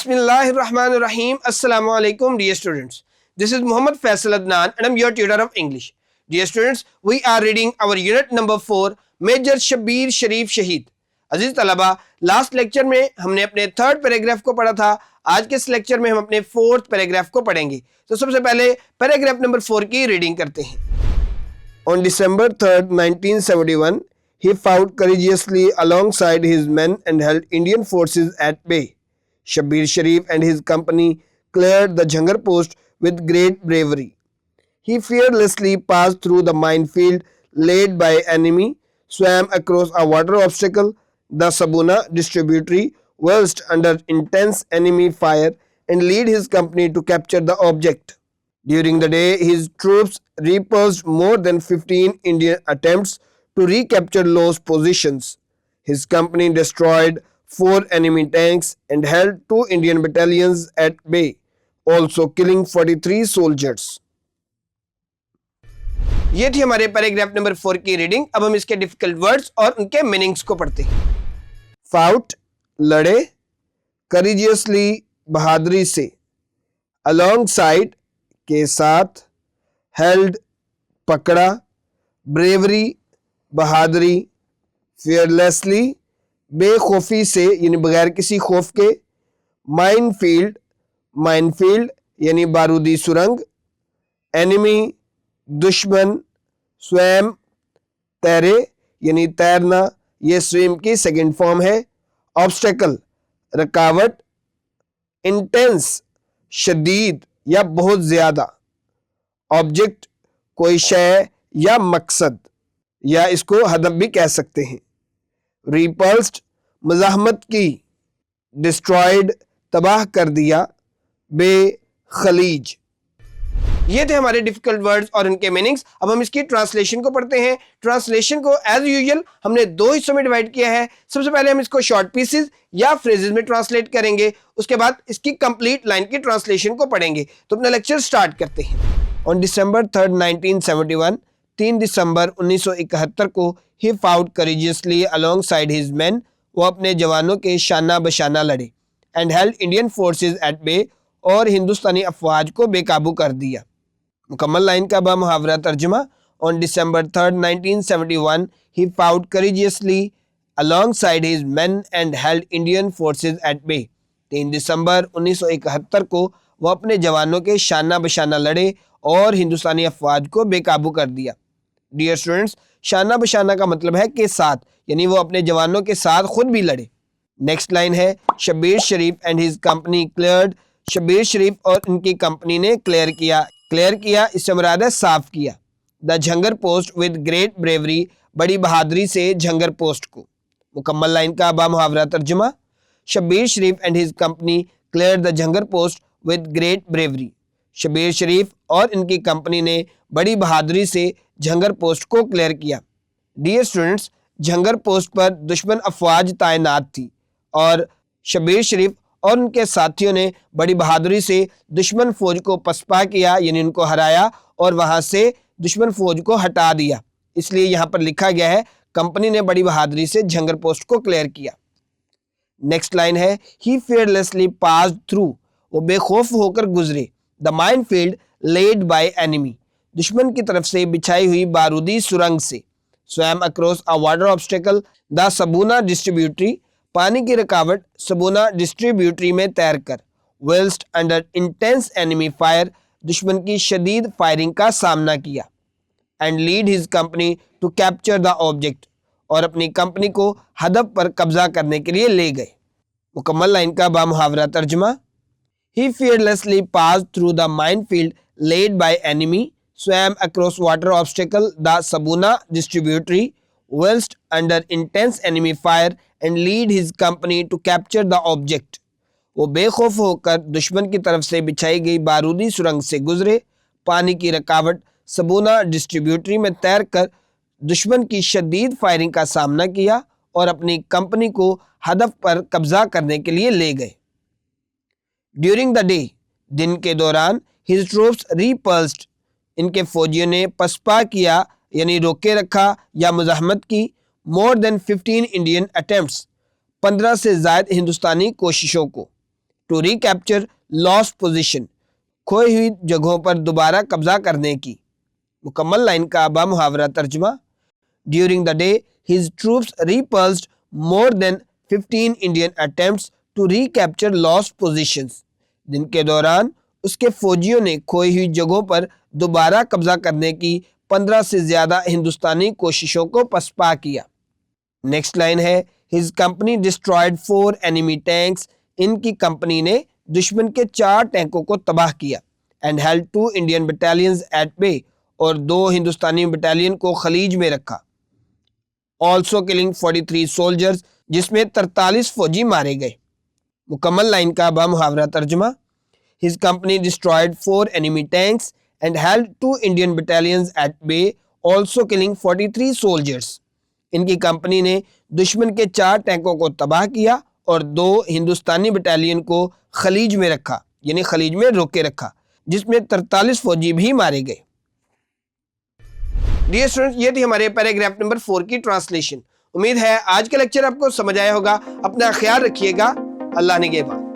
Bismillahirrahmanirrahim. Assalamu alaikum, dear students. This is Muhammad Faisal Adnan and I'm your tutor of English. Dear students, we are reading our unit number 4, Major Shabbir Sharif Shaheed. अजीज तलबा, last lecture में हमने अपने third paragraph को पढ़ा था. आज के इस लेक्चर में हम अपने फोर्थ पैराग्राफ को पढ़ेंगे. तो सबसे पहले पैराग्राफ नंबर 4 की रीडिंग करते हैं. On December 3rd, 1971, he fought courageously alongside his men and held Indian forces at bay. Shabbir Sharif and his company cleared the Jhangar post with great bravery. He fearlessly passed through the minefield laid by enemy, swam across a water obstacle, the Sabuna distributory, whilst under intense enemy fire, and led his company to capture the object. During the day, his troops repulsed more than 15 Indian attempts to recapture lost positions. His company destroyed 4 enemy tanks and held 2 Indian battalions at bay, also killing 43 soldiers. ये थी हमारे paragraph number 4 की reading. अब हम इसके difficult words और उनके meanings को पढ़ते हैं. फाउट लड़े, करेजियसली बहादुरी से, अलॉन्ग साइड के साथ, हेल्ड पकड़ा, ब्रेवरी बहादुरी, फियरलेसली बेखौफी से यानी बगैर किसी खौफ के, माइनफील्ड यानी बारूदी सुरंग, एनिमी दुश्मन, स्वयं तैरे यानी तैरना, ये स्विम की सेकंड फॉर्म है, ऑब्स्टेकल रुकावट, इंटेंस शदीद या बहुत ज्यादा, ऑब्जेक्ट कोई शय या मकसद या इसको हदफ भी कह सकते हैं, रिपल्स्ड मज़ाहमत की, डिस्ट्रॉयड तबाह कर दिया, बेखलीज. ये थे हमारे डिफिकल्ट वर्ड्स और उनके मीनिंग्स. अब हम इसकी ट्रांसलेशन को पढ़ते हैं. ट्रांसलेशन को एज यूजुअल हमने 2 हिस्सों में डिवाइड किया है. सबसे पहले हम इसको शॉर्ट पीसेस या फ्रेजेस में ट्रांसलेट करेंगे, उसके बाद इसकी कंप्लीट लाइन की ट्रांसलेशन को पढ़ेंगे. तो अपना लेक्चर स्टार्ट करते हैं. ऑन December 3rd, 1971, 3 दिसंबर 1971 को ही fought courageously alongside his men, वो अपने जवानों के शाना बशाना लड़े, and held Indian forces at bay, और हिंदुस्तानी अफवाज को बेकाबू कर दिया. मुकम्मल लाइन का बामुहावरा तर्जुमा. On December 3rd, 1971, he fought courageously alongside his man and held Indian forces at bay. 3 दिसंबर 1971 को वो अपने जवानों के शाना बशाना लड़े और हिंदुस्तानी अफवाज को बेकाबू कर दिया. डियर स्टूडेंट्स, शाना बशाना का मतलब है के साथ, यानी वो अपने जवानों के साथ खुद भी लड़े. नेक्स्ट लाइन है Shabbir Sharif and his company cleared. Shabbir Sharif और उनकी कंपनी ने क्लियर किया इससे मुराद है साफ किया. The Jhangar post with great bravery, बड़ी बहादुरी से झंगर पोस्ट को. मुकम्मल लाइन का बामुहावरा तर्जुमा. Shabbir Sharif and his company cleared the Jhangar post with great bravery. Shabbir Sharif और इनकी कंपनी ने बड़ी बहादुरी से झंगर पोस्ट को क्लियर किया. डियर स्टूडेंट्स, झंगर पोस्ट पर दुश्मन अफवाज तैनात थी और शब्बीर शरीफ और उनके साथियों ने बड़ी बहादुरी से दुश्मन फौज को पसपा किया, यानी उनको हराया और वहां से दुश्मन फौज को हटा दिया. इसलिए यहाँ पर लिखा गया है कंपनी ने बड़ी बहादुरी से झंगर पोस्ट को क्लियर किया. नेक्स्ट लाइन है ही फियरलेसली पास्ड थ्रू, वो बेखौफ होकर गुजरे, the minefield led by enemy, दुश्मन की तरफ से बिछाई हुई बारूदी सुरंग से, स्वयं across a water obstacle, the Sabuna distributary, पानी की रुकावट सबूना डिस्ट्रीब्यूटरी में तैरकर, whilst under intense enemy fire, दुश्मन की शदीद फायरिंग का सामना किया, and lead his company to capture the object, और अपनी कंपनी को हदफ पर कब्जा करने के लिए ले गए. मुकम्मल लाइन का बामुहावरा तर्जुमा. He fearlessly passed through the minefield laid by enemy, swam across water obstacle, the Sabuna distributory, whilst under intense enemy fire, and lead his company to capture the object. वो बेखौफ होकर दुश्मन की तरफ से बिछाई गई बारूदी सुरंग से गुजरे, पानी की रुकावट सबूना डिस्ट्रीब्यूटरी में तैरकर दुश्मन की शदीद फायरिंग का सामना किया और अपनी कंपनी को हदफ पर कब्जा करने के लिए ले गए. ड्यूरिंग द डे, दिन के दौरान, हिज ट्रूप्स रिपल्स्ड, इनके फौजियों ने पसपा किया यानी रोके रखा या मुज़ाहमत की, मोर देन 15 इंडियन अटेम्प्ट्स, 15 से ज़ायद हिंदुस्तानी कोशिशों को, to recapture lost position, کھوئی ہوئی جگہوں پر دوبارہ قبضہ کرنے کی. مکمل لائن کا بامحاورہ ترجمہ. During the day, his troops repulsed more than 15 Indian attempts to recapture lost positions. دن کے دوران اس کے فوجیوں نے کھوئی ہوئی جگہوں پر دوبارہ قبضہ کرنے کی 15 سے زیادہ ہندوستانی کوششوں کو پسپا کیا. نیکسٹ لائن ہے his company destroyed 4 enemy tanks. ان کی کمپنی نے دشمن کے 4 ٹینکوں کو تباہ کیا. and held 2 Indian battalions at bay. اور 2 ہندوستانی بٹالین کو خلیج میں رکھا. also killing 43 soldiers. جس میں 43 فوجی مارے گئے. مکمل لائن کا بامحاورہ ترجمہ. his company destroyed 4 enemy tanks and held 2 Indian battalions at bay, also killing 43 soldiers. ان کی کمپنی نے دشمن کے 4 ٹینکوں کو تباہ کیا اور 2 ہندوستانی بٹالین کو خلیج میں رکھا، یعنی خلیج میں روکے رکھا، جس میں 43 فوجی بھی مارے گئے. ڈیئر اسٹوڈنٹس، یہ تھی ہمارے پیراگراف نمبر 4 کی ٹرانسلیشن. امید ہے آج کا لیکچر آپ کو سمجھ آیا ہوگا. اپنا خیال رکھیے گا. اللہ نگہبان.